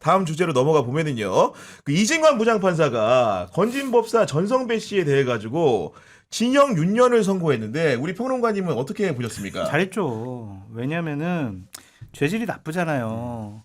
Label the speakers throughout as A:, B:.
A: 다음 주제로 넘어가 보면은요. 그 이진관 부장판사가 건진법사 전성배 씨에 대해 가지고 징역 6년을 선고했는데 우리 평론가님은 어떻게 보셨습니까?
B: 잘했죠. 왜냐면은 죄질이 나쁘잖아요.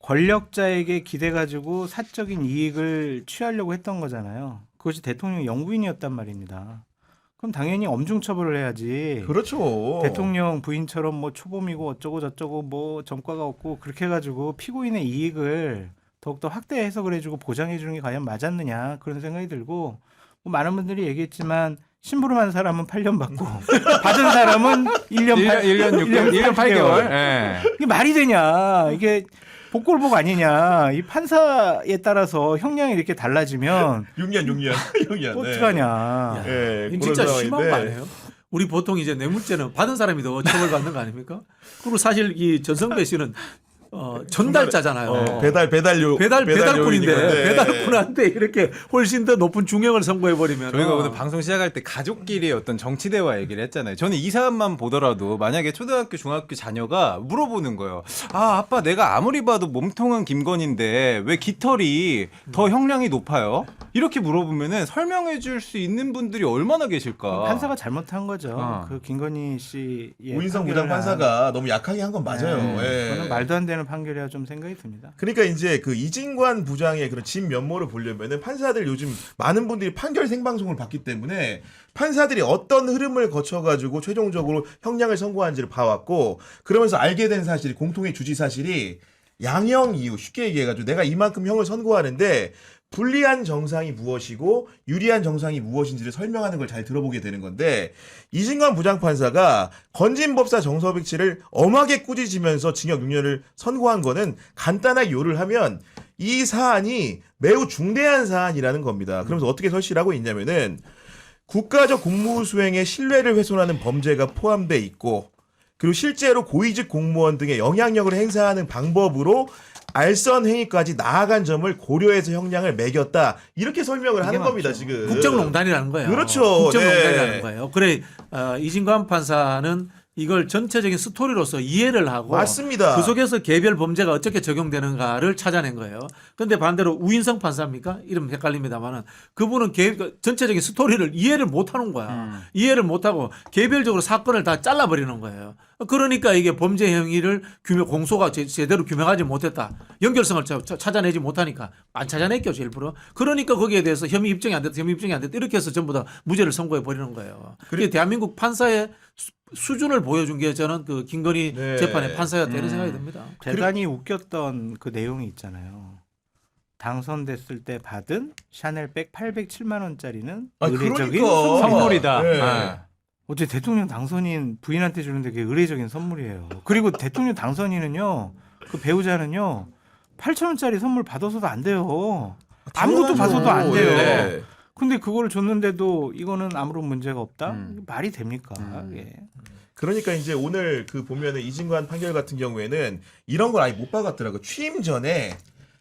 B: 권력자에게 기대 가지고 사적인 이익을 취하려고 했던 거잖아요. 그것이 대통령 영부인이었단 말입니다. 그럼 당연히 엄중 처벌을 해야지.
A: 그렇죠.
B: 대통령 부인처럼 뭐 초범이고 어쩌고 저쩌고 뭐 전과가 없고 그렇게 해가지고 피고인의 이익을 더욱더 확대 해석을 해주고 보장해 주는 게 과연 맞았느냐 그런 생각이 들고 뭐 많은 분들이 얘기했지만 심부름한 사람은 8년 받고 받은 사람은 1년
C: 1년 8개월. 예.
B: 이게 말이 되냐 이게 복골복 아니냐 이 판사에 따라서 형량이 이렇게 달라지면
A: 6년.
B: 어떡하냐.
A: 네.
D: 이건 진짜 심한 거 아니에요? 우리 보통 이제 뇌물죄는 받은 사람이 더 처벌받는 거 아닙니까? 그리고 사실 이 전성배 씨는 전달자잖아요. 배달꾼인데 배달꾼한테 이렇게 훨씬 더 높은 중형을 선고해 버리면
C: 저희가 오늘 방송 시작할 때 가족끼리 어떤 정치 대화 얘기를 했잖아요. 저는 이 사안만 보더라도 만약에 초등학교, 중학교 자녀가 물어보는 거예요. 아, 아빠 내가 아무리 봐도 몸통은 김건희인데 왜 깃털이 더 형량이 높아요? 이렇게 물어보면은 설명해 줄 수 있는 분들이 얼마나 계실까?
B: 판사가 잘못한 거죠. 그 김건희 씨
A: 우인성 부장판사가 너무 약하게 한 건 맞아요. 예.
B: 저는 말도 안 되는 판결이라 좀 생각이 듭니다.
A: 그러니까 이제 그 이진관 부장의 그런 진 면모를 보려면은 판사들 요즘 많은 분들이 판결 생방송을 봤기 때문에 판사들이 어떤 흐름을 거쳐가지고 최종적으로 형량을 선고한지를 봐왔고 그러면서 알게 된 사실이 공통의 주지 사실이 양형 이유 쉽게 얘기해가지고 내가 이만큼 형을 선고하는데 불리한 정상이 무엇이고 유리한 정상이 무엇인지를 설명하는 걸 잘 들어보게 되는 건데 이진관 부장판사가 건진법사 정서백 씨를 엄하게 꾸짖으면서 징역 6년을 선고한 거는 간단하게 요를 하면 이 사안이 매우 중대한 사안이라는 겁니다. 그러면서 어떻게 설치라고 있냐면은 국가적 공무 수행의 신뢰를 훼손하는 범죄가 포함돼 있고 그리고 실제로 고위직 공무원 등의 영향력을 행사하는 방법으로 알선 행위까지 나아간 점을 고려해서 형량을 매겼다. 이렇게 설명을 하는 겁니다, 지금.
D: 국정농단이라는 거예요.
A: 그렇죠.
D: 국정농단이라는
A: 네.
D: 거예요. 그래 이진관 판사는 이걸 전체적인 스토리로서 이해를 하고
A: 맞습니다.
D: 그 속에서 개별 범죄가 어떻게 적용되는가를 찾아낸 거예요. 그런데 반대로 우인성 판사입니까? 이름 헷갈립니다만은 그분은 전체적인 스토리를 이해를 못하는 거야. 이해를 못하고 개별적으로 사건을 다 잘라버리는 거예요. 그러니까 이게 범죄 행위를 공소가 제대로 규명하지 못했다. 연결성을 찾아내지 못하니까 안 찾아냈겠죠 일부러. 그러니까 거기에 대해서 혐의 입증이 안 됐다. 이렇게 해서 전부 다 무죄를 선고해 버리는 거예요. 그게 대한민국 판사의 수준을 보여준 게 저는 그 김건희 재판의 판사였다 이런 생각이 듭니다.
B: 대단히 웃겼던 그 내용이 있잖아요. 당선됐을 때 받은 샤넬백 807만 원짜리는 의례적인
A: 그러니까.
C: 선물이다.
A: 네.
C: 아.
B: 어째 대통령 당선인 부인한테 주는데 그게 의례적인 선물이에요. 그리고 대통령 당선인은요, 그 배우자는요, 8천 원짜리 선물 받아서도 안 돼요. 아무것도 받아도 안 돼요.
A: 네.
B: 근데 그걸 줬는데도 이거는 아무런 문제가 없다? 이게 말이 됩니까? 예.
A: 그러니까 이제 오늘 그 보면은 이진관 판결 같은 경우에는 이런 걸 아예 못 박았더라고. 취임 전에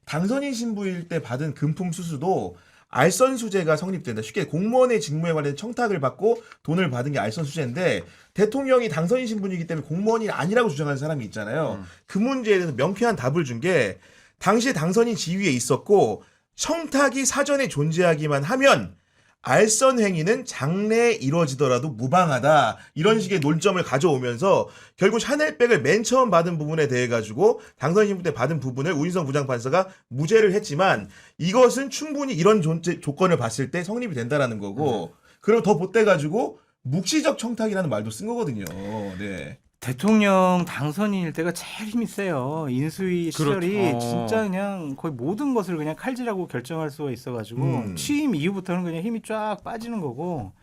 A: 당선인 신부일 때 받은 금품 수수도 알선수재가 성립된다. 쉽게 공무원의 직무에 관련 청탁을 받고 돈을 받은 게 알선수재인데 대통령이 당선인 신분이기 때문에 공무원이 아니라고 주장하는 사람이 있잖아요. 그 문제에 대해서 명쾌한 답을 준 게 당시에 당선인 지위에 있었고 청탁이 사전에 존재하기만 하면 알선 행위는 장래에 이루어지더라도 무방하다. 이런 식의 논점을 가져오면서 결국 샤넬백을 맨 처음 받은 부분에 대해 가지고 당선인 신분 때 받은 부분을 우인성 부장판사가 무죄를 했지만 이것은 충분히 이런 조건을 봤을 때 성립이 된다라는 거고 그리고 더 보태 가지고 묵시적 청탁이라는 말도 쓴 거거든요. 네.
B: 대통령 당선인일 때가 제일 힘이 세요. 인수위 시절이
C: 그렇죠.
B: 진짜 그냥 거의 모든 것을 그냥 칼질하고 결정할 수가 있어가지고 취임 이후부터는 그냥 힘이 쫙 빠지는 거고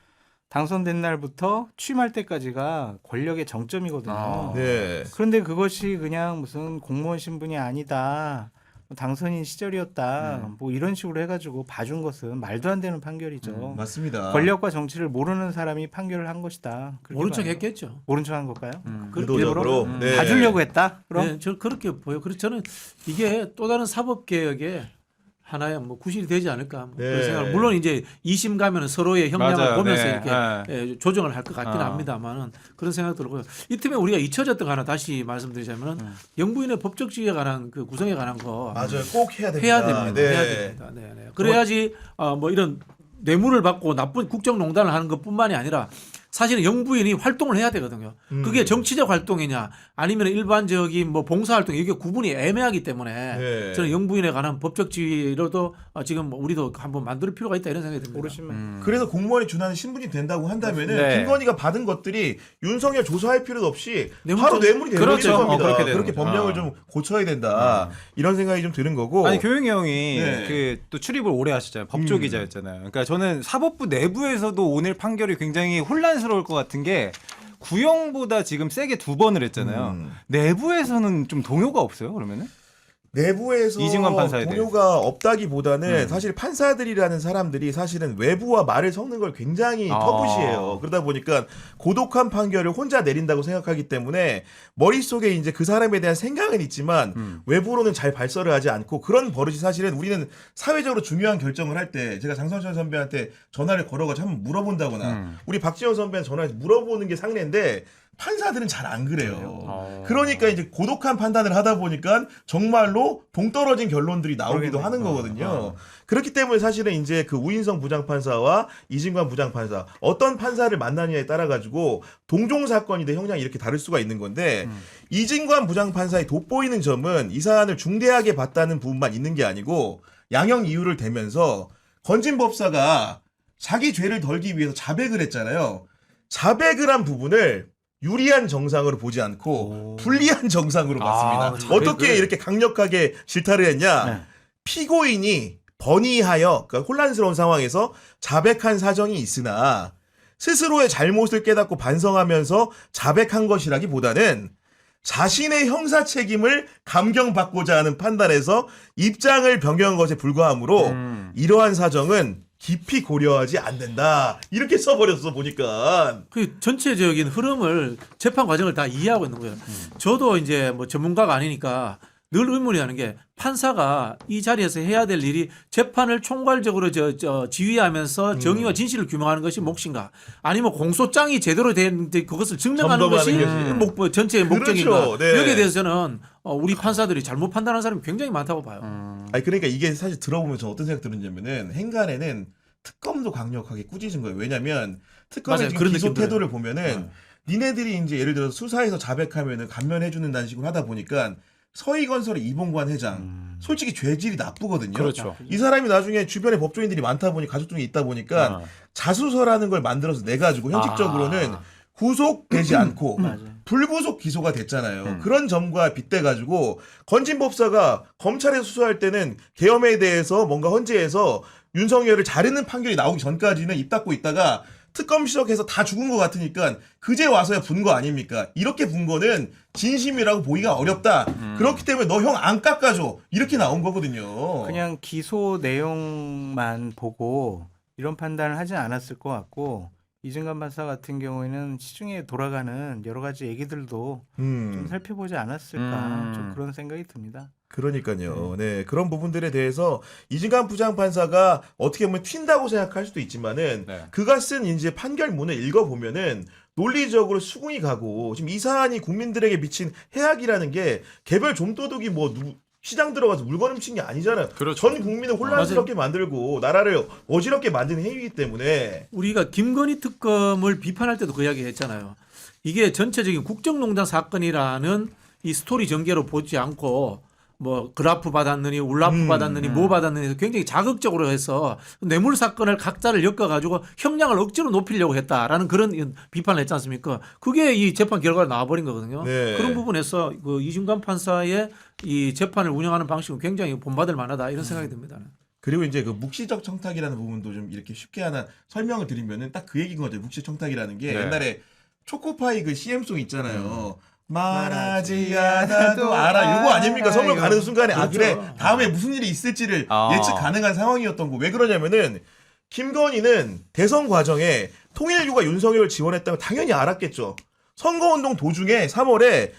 B: 당선된 날부터 취임할 때까지가 권력의 정점이거든요.
A: 네.
B: 그런데 그것이 그냥 무슨 공무원 신분이 아니다. 당선인 시절이었다. 뭐 이런 식으로 해가지고 봐준 것은 말도 안 되는 판결이죠.
A: 맞습니다.
B: 권력과 정치를 모르는 사람이 판결을 한 것이다. 그렇게
D: 모른 척
B: 봐요.
D: 했겠죠.
B: 모른 척 한 걸까요?
A: 의도적으로. 네.
B: 봐주려고 했다. 그럼
D: 네, 저 그렇게 보여. 그래서 저는 이게 또 다른 사법개혁의 하나의 뭐 구실이 되지 않을까 뭐
A: 네.
D: 그런 생각. 물론 이제 2심 가면은 서로의 형량을
C: 맞아요.
D: 보면서
C: 네.
D: 이렇게
C: 네.
D: 조정을 할 것 같기는
C: 어.
D: 합니다만은 그런 생각 들고요. 이 틈에 우리가 잊혀졌던 거 하나 다시 말씀드리자면은 영부인의 법적지위에 관한 그 구성에 관한 거
A: 맞아요. 꼭 해야 됩니다.
D: 해야 됩니다.
A: 네.
D: 해야 됩니다. 네, 네. 그래야지 뭐 이런 뇌물을 받고 나쁜 국정농단을 하는 것뿐만이 아니라 사실은 영부인이 활동을 해야 되거든요. 그게 정치적 활동이냐 아니면 일반적인 뭐 봉사활동 이게 구분이 애매하기 때문에
A: 네.
D: 저는 영부인에 관한 법적 지위로도 지금 우리도 한번 만들 필요가 있다 이런 생각이 듭니다.
B: 오르시면
A: 그래서 공무원이 준하는 신분이 된다고 한다면은
C: 네.
A: 김건희가 받은 것들이 윤석열 조사할 필요도 없이
D: 뇌물죄-
A: 바로 뇌물이 되는
C: 그렇죠.
A: 겁니다.
C: 그렇게 되는
A: 그렇게
C: 거죠.
A: 법령을 좀 고쳐야 된다. 이런 생각이 좀 드는 거고.
C: 아니 교육이 형이
A: 네.
C: 그 또 출입을 오래 하셨잖아요. 법조 기자였잖아요. 그러니까 저는 사법부 내부에서도 오늘 판결이 굉장히 혼란스러울 것 같은 게 구형보다 지금 세게 2번을 했잖아요. 내부에서는 좀 동요가 없어요. 그러면은?
A: 내부에서
C: 이진관 판사에
A: 동요가 없다기보다는 사실 판사들이라는 사람들이 사실은 외부와 말을 섞는 걸 굉장히 터부시해요. 그러다 보니까 고독한 판결을 혼자 내린다고 생각하기 때문에 머릿속에 이제 그 사람에 대한 생각은 있지만 외부로는 잘 발설을 하지 않고 그런 버릇이 사실은 우리는 사회적으로 중요한 결정을 할 때 제가 장성철 선배한테 전화를 걸어가지고 한번 물어본다거나 우리 박지원 선배한테 전화해서 물어보는 게 상례인데 판사들은 잘 안 그래요. 그러니까 이제 고독한 판단을 하다 보니까 정말로 동떨어진 결론들이 나오기도 하는 거거든요. 그렇기 때문에 사실은 이제 그 우인성 부장판사와 이진관 부장판사 어떤 판사를 만나느냐에 따라 가지고 동종 사건이 돼 형량이 이렇게 다를 수가 있는 건데 이진관 부장판사의 돋보이는 점은 이 사안을 중대하게 봤다는 부분만 있는 게 아니고 양형 이유를 대면서 건진법사가 자기 죄를 덜기 위해서 자백을 했잖아요. 자백을 한 부분을 유리한 정상으로 보지 않고 불리한 정상으로 봤습니다.
C: 자백을.
A: 어떻게 이렇게 강력하게 질타를 했냐?
B: 네.
A: 피고인이 번의하여 그러니까 혼란스러운 상황에서 자백한 사정이 있으나 스스로의 잘못을 깨닫고 반성하면서 자백한 것이라기보다는 자신의 형사 책임을 감경받고자 하는 판단에서 입장을 변경한 것에 불과하므로 이러한 사정은 깊이 고려하지 않는다. 이렇게 써버렸어 보니까.
D: 그 전체적인 흐름을 재판 과정을 다 이해하고 있는 거예요. 저도 이제 뭐 전문가가 아니니까 늘 의문이 가는 게 판사가 이 자리에서 해야 될 일이 재판을 총괄적으로 지휘하면서 정의와 진실을 규명하는 것이 몫인가? 아니면 공소장이 제대로 된 그것을 증명하는 것이
A: 점검하는 것이.
D: 전체의 목적인가?
A: 그렇죠. 네.
D: 여기에 대해서는 우리 판사들이 잘못 판단하는 사람이 굉장히 많다고 봐요.
A: 아니 그러니까 이게 사실 들어보면서 어떤 생각 들었냐면은 행간에는 특검도 강력하게 꾸짖은 거예요. 왜냐면 특검의
D: 맞아요.
A: 지금
D: 그런
A: 기소
D: 느낌 들어요.
A: 태도를 보면은 니네들이 이제 예를 들어서 수사에서 자백하면은 감면해 주는다는 식으로 하다 보니까 서희건설의 이봉관 회장 솔직히 죄질이 나쁘거든요.
C: 그렇죠.
A: 이 사람이 나중에 주변에 법조인들이 많다 보니 가족 중에 있다 보니까 자수서라는 걸 만들어서 내 가지고 형식적으로는 구속되지 않고 불구속 기소가 됐잖아요. 그런 점과 빗대 가지고 건진법사가 검찰에서 수사할 때는 계엄에 대해서 뭔가 헌재에서 윤석열을 자르는 판결이 나오기 전까지는 입 닫고 있다가 특검 시작해서 다 죽은 것 같으니까 그제 와서야 분 거 아닙니까? 이렇게 분 거는 진심이라고 보기가 어렵다. 그렇기 때문에 너 형 안 깎아줘. 이렇게 나온 거거든요.
B: 그냥 기소 내용만 보고 이런 판단을 하진 않았을 것 같고 이진관 판사 같은 경우에는 시중에 돌아가는 여러 가지 얘기들도 좀 살펴보지 않았을까 좀 그런 생각이 듭니다.
A: 그러니까요. 네. 그런 부분들에 대해서 이진관 부장판사가 어떻게 보면 튄다고 생각할 수도 있지만은
C: 네.
A: 그가 쓴 이제 판결문을 읽어보면은 논리적으로 수긍이 가고 지금 이 사안이 국민들에게 미친 해악이라는 게 개별 좀도둑이 뭐 시장 들어가서 물건 훔친 게 아니잖아요.
C: 그렇죠.
A: 전 국민을 혼란스럽게 만들고 나라를 어지럽게 만드는 행위이기 때문에
D: 우리가 김건희 특검을 비판할 때도 그 이야기 했잖아요. 이게 전체적인 국정농단 사건이라는 이 스토리 전개로 보지 않고 뭐 그라프 받았느니 울라프 받았느니 뭐 받았느니 해서 굉장히 자극적으로 해서 뇌물 사건을 각자를 엮어가지고 형량을 억지로 높이려고 했다라는 그런 비판을 했지 않습니까? 그게 이 재판 결과가 나와버린 거거든요.
A: 네.
D: 그런 부분에서 그 이진관 판사의 이 재판을 운영하는 방식은 굉장히 본받을 만하다 이런 생각이 듭니다.
A: 그리고 이제 그 묵시적 청탁이라는 부분도 좀 이렇게 쉽게 하나 설명을 드리면은 딱 그 얘기인 거죠. 묵시적 청탁이라는 게
C: 네.
A: 옛날에 초코파이 그 CM송 있잖아요. 말하지 않아도 알아. 이거 아닙니까? 선물 가는 순간에 아 그래 다음에 무슨 일이 있을지를 예측 가능한 상황이었던 거. 왜 그러냐면은 김건희는 대선 과정에 통일교가 윤석열을 지원했다는 거 당연히 알았겠죠. 선거운동 도중에 3월에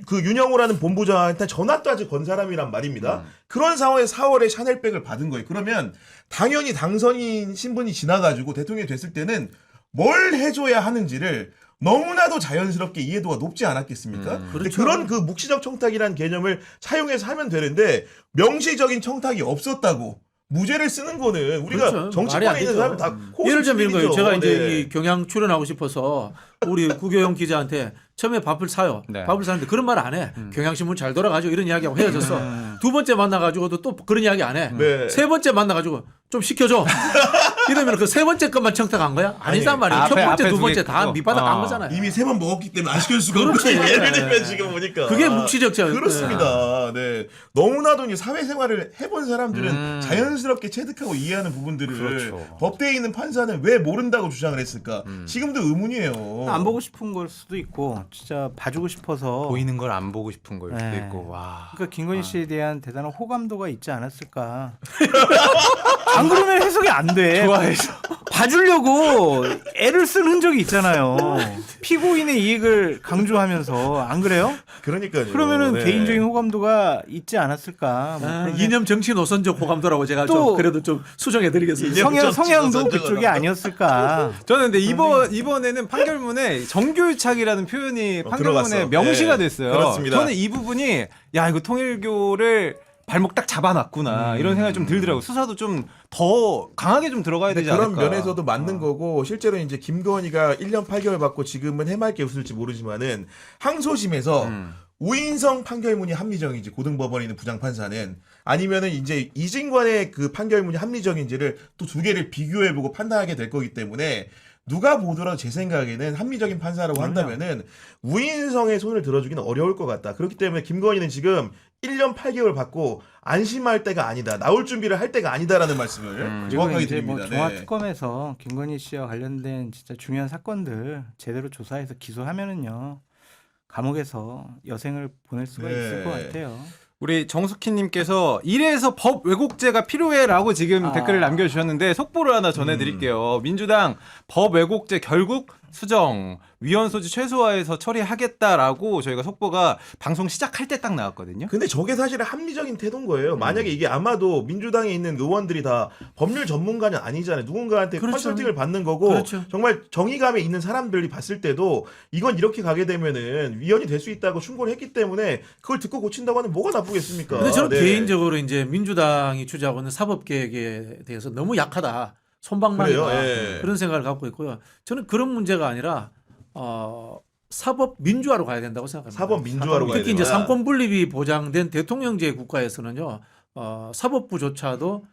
A: 그 윤영호라는 본부장한테 전화도 아직 건 사람이란 말입니다. 그런 상황에서 4월에 샤넬백을 받은 거예요. 그러면 당연히 당선인 신분이 지나가지고 대통령이 됐을 때는 뭘 해줘야 하는지를 너무나도 자연스럽게 이해도가 높지 않았겠습니까? 근데
D: 그렇죠.
A: 그런 그 묵시적 청탁이라는 개념을 사용해서 하면 되는데 명시적인 청탁이 없었다고 무죄를 쓰는 거는 우리가
D: 그렇죠. 말이
A: 정치권에
D: 안
A: 있는
D: 되죠.
A: 사람 다
D: 예를 들면 이런 거예요. 제가 이제
A: 네.
D: 이 경향 출연하고 싶어서 우리 구교영 기자한테 처음에 밥을 사요.
C: 네.
D: 밥을 사는데 그런 말 안 해. 경향신문 잘 돌아가지고 이런 이야기하고 헤어졌어. 두 번째 만나가지고도 또 그런 이야기 안 해.
A: 네.
D: 세 번째 만나가지고 좀 시켜줘. 이러면 그 세 번째 것만 청탁한 거야? 아니단 말이에요. 첫
C: 앞에
D: 번째, 두
C: 두
D: 번째
C: 개
D: 다
C: 그거.
D: 밑바닥 간 거잖아요.
A: 이미 3번 먹었기 때문에 안 시킬 수가
D: 그렇지.
A: 없는 예를 들면 지금 보니까
D: 그게 묵시적
A: 그렇습니다. 네, 너무나도 이제 사회생활을 해본 사람들은 자연스럽게 체득하고 이해하는 부분들을
C: 그렇죠.
A: 법대에 있는 판사는 왜 모른다고 주장을 했을까? 지금도 의문이에요.
B: 안 보고 싶은 걸 수도 있고 진짜 봐주고 싶어서
C: 보이는 걸 안 보고 싶은 걸 수도
B: 네.
C: 있고 와.
B: 그러니까 김건희 씨에 대한 대단한 호감도가 있지 않았을까. 안 그러면 해석이 안 돼.
C: 좋아해서.
B: 봐주려고 애를 쓴 흔적이 있잖아요. 피고인의 이익을 강조하면서 안 그래요?
A: 그러니까요.
B: 그러면은
A: 네.
B: 개인적인 호감도가 있지 않았을까. 뭐 그런
D: 이념 정치 노선적 호감도라고 제가
B: 또
D: 좀 그래도 좀 수정해드리겠습니다.
A: 이념 정치
B: 성향도
A: 노선적으로.
B: 그쪽이 아니었을까.
C: 저는 근데 이번에는 판결문에 정교유착이라는 표현이 판결문에
A: 들어갔어.
C: 명시가
A: 네,
C: 됐어요.
A: 그렇습니다.
C: 저는 이 부분이 야 이거 통일교를 발목 딱 잡아놨구나 이런 생각이 좀 들더라고요. 수사도 좀 더 강하게 좀 들어가야 되지
A: 그런
C: 않을까.
A: 면에서도 맞는 거고 실제로 이제 김건희가 1년 8개월 받고 지금은 해맑게 웃을지 모르지만은 항소심에서 우인성 판결문이 합리적인지 고등법원에 있는 부장판사는 아니면은 이제 이진관의 그 판결문이 합리적인지를 또 두 개를 비교해보고 판단하게 될 거기 때문에 누가 보더라도 제 생각에는 합리적인 판사라고 한다면은 우인성의 손을 들어주기는 어려울 것 같다. 그렇기 때문에 김건희는 지금 1년 8개월 받고 안심할 때가 아니다. 나올 준비를 할 때가 아니다라는 말씀을
B: 그리고
A: 정확하게
B: 이제 뭐
A: 드립니다.
B: 종합특검에서 김건희 씨와 관련된 진짜 중요한 사건들 제대로 조사해서 기소하면은요 감옥에서 여생을 보낼 수가
A: 네.
B: 있을 것 같아요.
C: 우리 정숙희님께서 이래서 법 왜곡죄가 필요해라고 지금 댓글을 남겨주셨는데 속보를 하나 전해드릴게요. 민주당 법 왜곡죄 결국 수정 위헌 소지 최소화해서 처리하겠다라고 저희가 속보가 방송 시작할 때 딱 나왔거든요.
A: 근데 저게 사실은 합리적인 태도인 거예요. 만약에 이게 아마도 민주당에 있는 의원들이 다 법률 전문가는 아니잖아요. 누군가한테
D: 그렇죠.
A: 컨설팅을 받는 거고
D: 그렇죠.
A: 정말 정의감에 있는 사람들이 봤을 때도 이건 이렇게 가게 되면은 위헌이 될 수 있다고 충고를 했기 때문에 그걸 듣고 고친다고 하는 뭐가 나쁘겠습니까?
D: 근데 저는
A: 네.
D: 개인적으로 이제 민주당이 주장하고 있는 사법개혁에 대해서 너무 약하다. 손방망이다.
A: 그래요? 예.
D: 그런 생각을 갖고 있고요. 저는 그런 문제가 아니라 사법 민주화로 가야 된다고 생각합니다.
A: 사법 민주화로 가야
D: 특히 이제
A: 된다.
D: 상권 분립이 보장된 대통령제 국가에서는요. 사법부조차도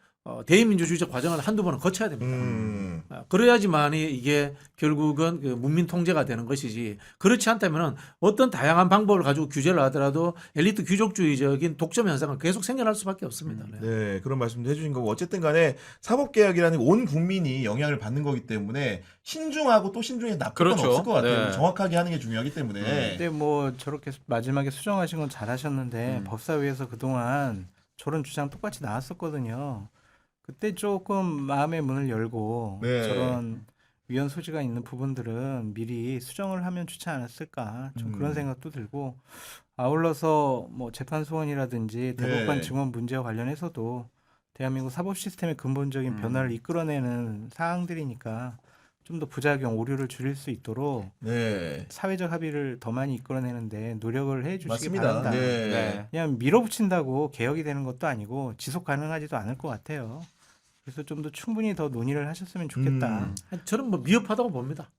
D: 대의민주주의적 과정을 한두 번은 거쳐야 됩니다. 그래야지만이 이게 결국은 그 문민 통제가 되는 것이지 그렇지 않다면은 어떤 다양한 방법을 가지고 규제를 하더라도 엘리트 귀족주의적인 독점 현상은 계속 생겨날 수밖에 없습니다. 네.
A: 네, 그런 말씀도 해주신 거고 어쨌든 간에 사법개혁이라는 게 온 국민이 영향을 받는 거기 때문에 신중하고 또 신중해 나쁠 건
C: 그렇죠.
A: 없을 것 같아요.
C: 네.
A: 정확하게 하는 게 중요하기 때문에.
B: 근데 뭐 저렇게 마지막에 수정하신 건 잘하셨는데 법사위에서 그동안 저런 주장 똑같이 나왔었거든요. 그때 조금 마음의 문을 열고
A: 네.
B: 저런 위헌 소지가 있는 부분들은 미리 수정을 하면 좋지 않았을까 좀 그런 생각도 들고 아울러서 뭐 재판 소원이라든지 대법관
A: 네.
B: 증언 문제와 관련해서도 대한민국 사법 시스템의 근본적인 변화를 이끌어내는 사항들이니까 좀 더 부작용 오류를 줄일 수 있도록
A: 네.
B: 사회적 합의를 더 많이 이끌어내는데 노력을 해주시기
A: 맞습니다.
B: 바란다.
A: 네.
B: 그냥 밀어붙인다고 개혁이 되는 것도 아니고 지속 가능하지도 않을 것 같아요. 그래서 좀 더 충분히 더 논의를 하셨으면 좋겠다.
D: 저는 뭐 미흡하다고 봅니다.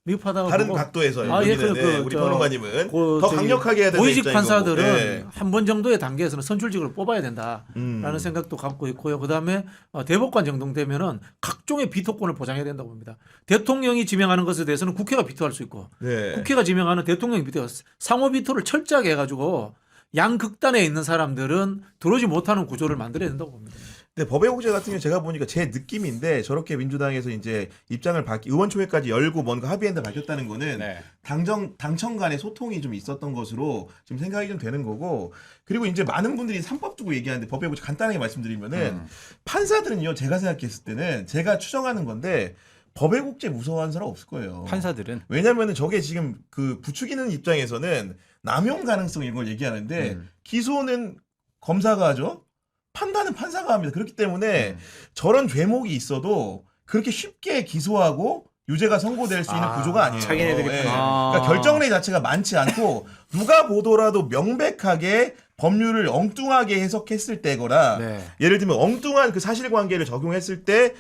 D: 미흡하다고
A: 다른
D: 보고
A: 각도에서요.
D: 아, 예,
A: 여기는 우리 평론가님은
D: 그
A: 더
D: 저기
A: 강력하게 해야 된다.
D: 고위직
A: 입장인 거고.
D: 판사들은
A: 네.
D: 한 번 정도의 단계에서는 선출직으로 뽑아야 된다라는 생각도 갖고 있고요. 그다음에 대법관 정동되면은 각종의 비토권을 보장해야 된다고 봅니다. 대통령이 지명하는 것에 대해서는 국회가 비토할 수 있고
A: 네.
D: 국회가 지명하는 대통령이 비토 상호 비토를 철저하게 해가지고 양극단에 있는 사람들은 들어오지 못하는 구조를 만들어야 된다고 봅니다.
A: 근데 법외국제 같은 경우 제가 보니까 제 느낌인데 저렇게 민주당에서 이제 입장을 의원총회까지 열고 뭔가 합의했는데 밝혔다는 거는
C: 네.
A: 당청 간의 소통이 좀 있었던 것으로 지금 생각이 좀 되는 거고 그리고 이제 많은 분들이 3법 두고 얘기하는데 법외국제 간단하게 말씀드리면은 판사들은요 제가 생각했을 때는 제가 추정하는 건데 법외국제 무서워하는 사람 없을 거예요.
C: 판사들은
A: 왜냐면은 저게 지금 그 부추기는 입장에서는 남용 가능성 이런 걸 얘기하는데 기소는 검사가 하죠. 판단은 판사가 합니다. 그렇기 때문에 저런 죄목이 있어도 그렇게 쉽게 기소하고 유죄가 선고될 수 있는 구조가 아니에요.
B: 자기네들이
A: 그러니까 결정례 자체가 많지 않고 누가 보더라도 명백하게 법률을 엉뚱하게 해석했을 때거나
C: 네.
A: 예를 들면 엉뚱한 그 사실관계를 적용했을 때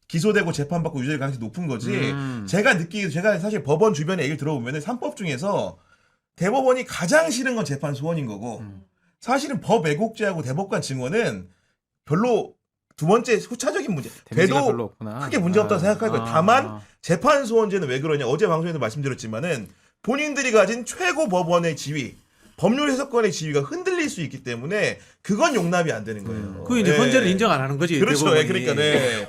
A: 기소되고 재판받고 유죄 가능성이 높은 거지. 제가 사실 법원 주변에 얘기를 들어보면 3법 중에서 대법원이 가장 싫은 건 재판 소원인 거고 사실은 법 왜곡죄하고 대법관 증언은 별로 두 번째 후차적인 문제
C: 데미지가 별로
A: 돼도
C: 없구나.
A: 크게 문제 없다고 생각할 거예요. 다만 재판 소원죄는 왜 그러냐 어제 방송에도 말씀드렸지만은 본인들이 가진 최고 법원의 지위 법률 해석권의 지위가 흔들릴 수 있기 때문에 그건 용납이 안 되는 거예요.
D: 그 이제
A: 예.
D: 헌재를 인정 안 하는 거지.
A: 그렇죠.
D: 대법원이.
A: 그러니까 네.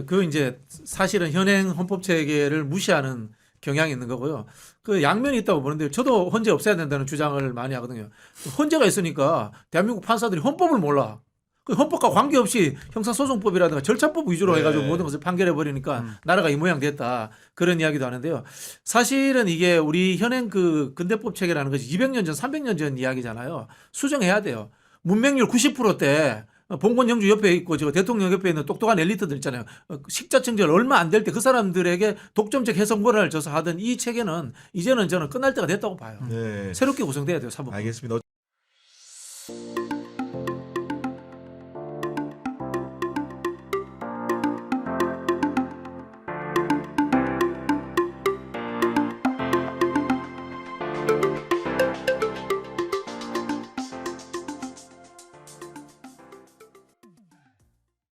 D: 그 이제 사실은 현행 헌법 체계를 무시하는 경향이 있는 거고요. 그 양면이 있다고 보는데 저도 헌재 없애야 된다는 주장을 많이 하거든요. 헌재가 있으니까 대한민국 판사들이 헌법을 몰라. 그 헌법과 관계없이 형사소송법이라든가 절차법 위주로
A: 네.
D: 해가지고 모든 것을 판결해 버리니까 나라가 이 모양 됐다 그런 이야기도 하는데요. 사실은 이게 우리 현행 그 근대법 체계라는 것이 200년 전, 300년 전 이야기잖아요. 수정해야 돼요. 문맹률 90%대 봉건 영주 옆에 있고 저 대통령 옆에 있는 똑똑한 엘리트들 있잖아요. 식자청절 얼마 안 될 때 그 사람들에게 독점적 해석 권한을 줘서 하던 이 체계는 이제는 저는 끝날 때가 됐다고 봐요.
A: 네.
D: 새롭게 구성돼야 돼요. 사법.
A: 알겠습니다.